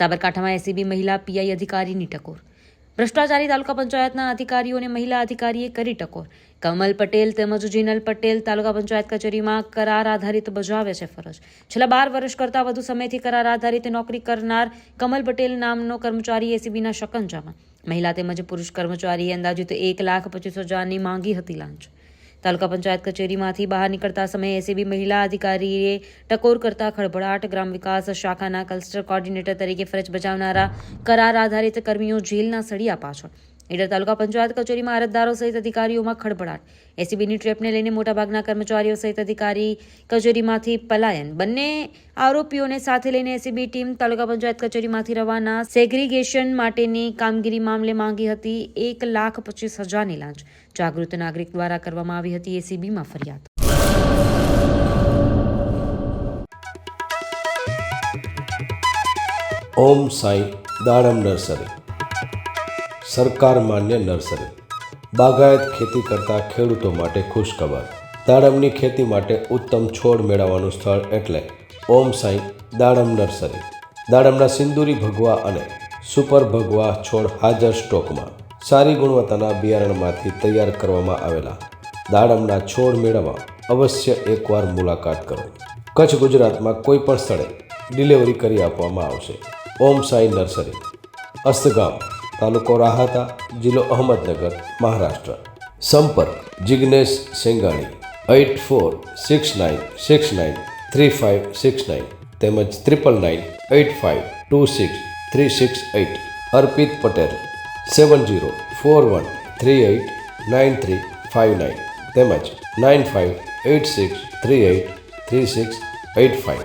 સાબરકાંઠામાં એસીબી મહિલા પીઆઈ અધિકારીની ટકોર. ભ્રષ્ટાચારી તાલુકા પંચાયતના અધિકારીઓને મહિલા અધિકારીએ કરી ટકોર. કમલ પટેલ તેમજ જીનલ પટેલ તાલુકા પંચાયત કચેરીમાં કરાર આધારિત બજાવે છે ફરજ. છેલ્લા 12 વર્ષ કરતાં વધુ સમયથી કરાર આધારિત નોકરી કરનાર કમલ પટેલ નામનો કર્મચારી એસીબીના શકંજામાં. મહિલા તેમજ પુરુષ કર્મચારીએ અંદાજિત 1,25,000ની માંગી હતી લાંચ. તાલુકા પંચાયત કચેરીમાંથી બહાર નીકળતા સમયે એસીબી મહિલા અધિકારીએ ટકોર કરતા ખળભળાટ. ગ્રામ વિકાસ શાખાના ક્લસ્ટર કોર્ડિનેટર તરીકે ફરજ બજાવનારા કરાર આધારિત કર્મીઓ જેલના સળિયા પાછળ. ઈડર તાલુકા પંચાયત કચેરીમાં અરજદારો સહિત અધિકારીઓમાં ખળભળાટ. એસીબીની ટ્રેપને લઈને મોટાભાગના કર્મચારીઓ સહિત અધિકારી કચેરીમાંથી પલાયન. બંને આરોપીઓને સાથે લઈને એસીબી ટીમ તાલુકા પંચાયત કચેરીમાંથી રવાના. સેગ્રીગેશન માટેની કામગીરી મામલે માંગી હતી 1,25,000ની લાંચ. જાગૃત નાગરિક દ્વારા કરવામાં આવી હતી એસીબીમાં ફરિયાદ. ઓમ સાંઈ દાડમ નર્સરી સરકાર માન્ય નર્સરી. બાગાયત ખેતી કરતા ખેડૂતો માટે ખુશખબર. દાડમની ખેતી માટે ઉત્તમ છોડ મેળવવાનું સ્થળ એટલે ઓમ સાંઈ દાડમ નર્સરી. દાડમના સિંદૂરી ભગવા અને સુપર ભગવા છોડ હાજર સ્ટોકમાં. સારી ગુણવત્તાના બિયારણમાંથી તૈયાર કરવામાં આવેલા દાડમના છોડ મેળવવા અવશ્ય એકવાર મુલાકાત કરો. કચ્છ ગુજરાતમાં કોઈ પણ સ્થળે ડિલિવરી કરી આપવામાં આવશે. ઓમ સાંઈ નર્સરી, અસ્તગામ, તાલુકો રાહાતા, જિલ્લો અહમદનગર, મહારાષ્ટ્ર. સંપર્ક જિગ્નેશ સેંગાણી 8469693569 તેમજ 999585263668. અર્પિત પટેલ 7041389359 તેમજ 9586383685.